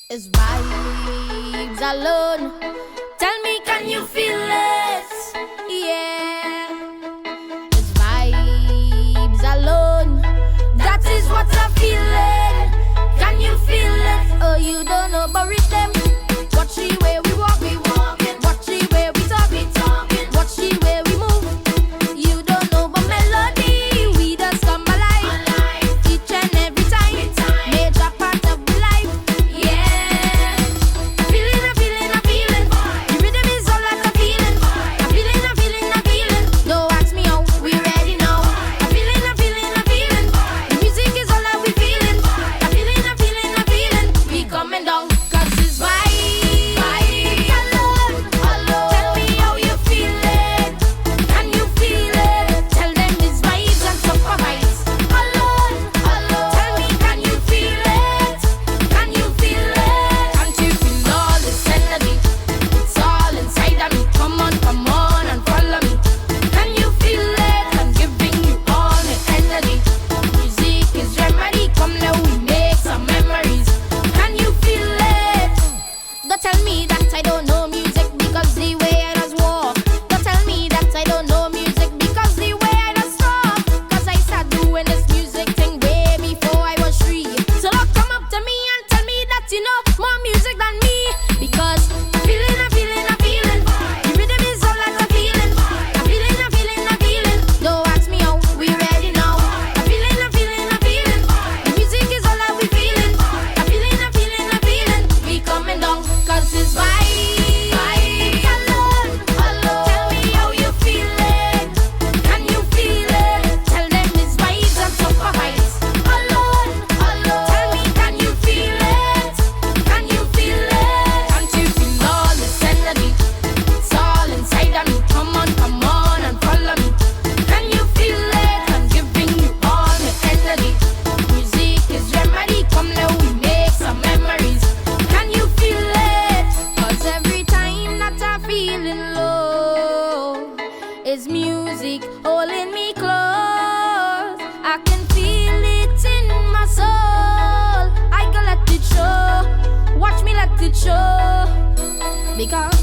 It's vibes alone. Tell me, can you feel it? Yeah. It's vibes alone. That is what I'm feeling. Can you feel it? Oh, you don't know about rhythm. Watch the way we walk, we walking. Watch the way we talk, we talking. Watch the way we move. You don't know about melody. We just come alive. Each and every time. Major part of life. Yeah. Feeling, I'm feeling, I'm feeling. The rhythm is all that I'm feeling. I'm feeling, I'm feeling, I'm feeling. Don't ask me how, we ready now. I'm feeling, I'm feeling, I'm feeling. The music is all that we feeling. I'm feeling, I'm feeling, I'm feeling. We coming down, 'cause it's vibes alone, alone. Tell me how you feeling. Can you feel it? Tell them it's vibes and super vibes. Alone, alone. Tell me, can you feel it? Can you feel it? Can't you feel all this energy? It's all inside of me. Come on and follow me. Can you feel it? I'm giving you all my energy. Music is remedy. Come now, we make some memories. Can you feel it? Don't tell me that I don't know music because the way I just walk. Don't tell me that I don't know music because the way I just talk. 'Cause I started doing this music thing way before I was 3. So don't come up to me and tell me that you know more music than me. Because I'm feeling, I'm feeling, I'm feeling. The rhythm is all that I'm feeling. I'm feeling, I'm feeling, I'm feeling. Don't ask me how, we ready now. I'm feeling, I'm feeling, I'm feeling. The music is all that we feeling. I'm feeling, I'm feeling, I'm feeling. We coming down, 'cause it's vibes alone, alone. Tell me how you feeling. Can you feel it? Tell them it's vibes and super vibes. Alone, alone. Tell me, can you feel it? Can you feel it? Can't you feel all this energy? It's all inside of me. Come on and follow me. Can you feel it? I'm giving you all my energy. Music is remedy. Come now, we make some memories. Can you feel it? 'Cause every time that I'm feeling low, it's music holding me close. I can feel it in my soul. I can let it show. Watch me let it show. Because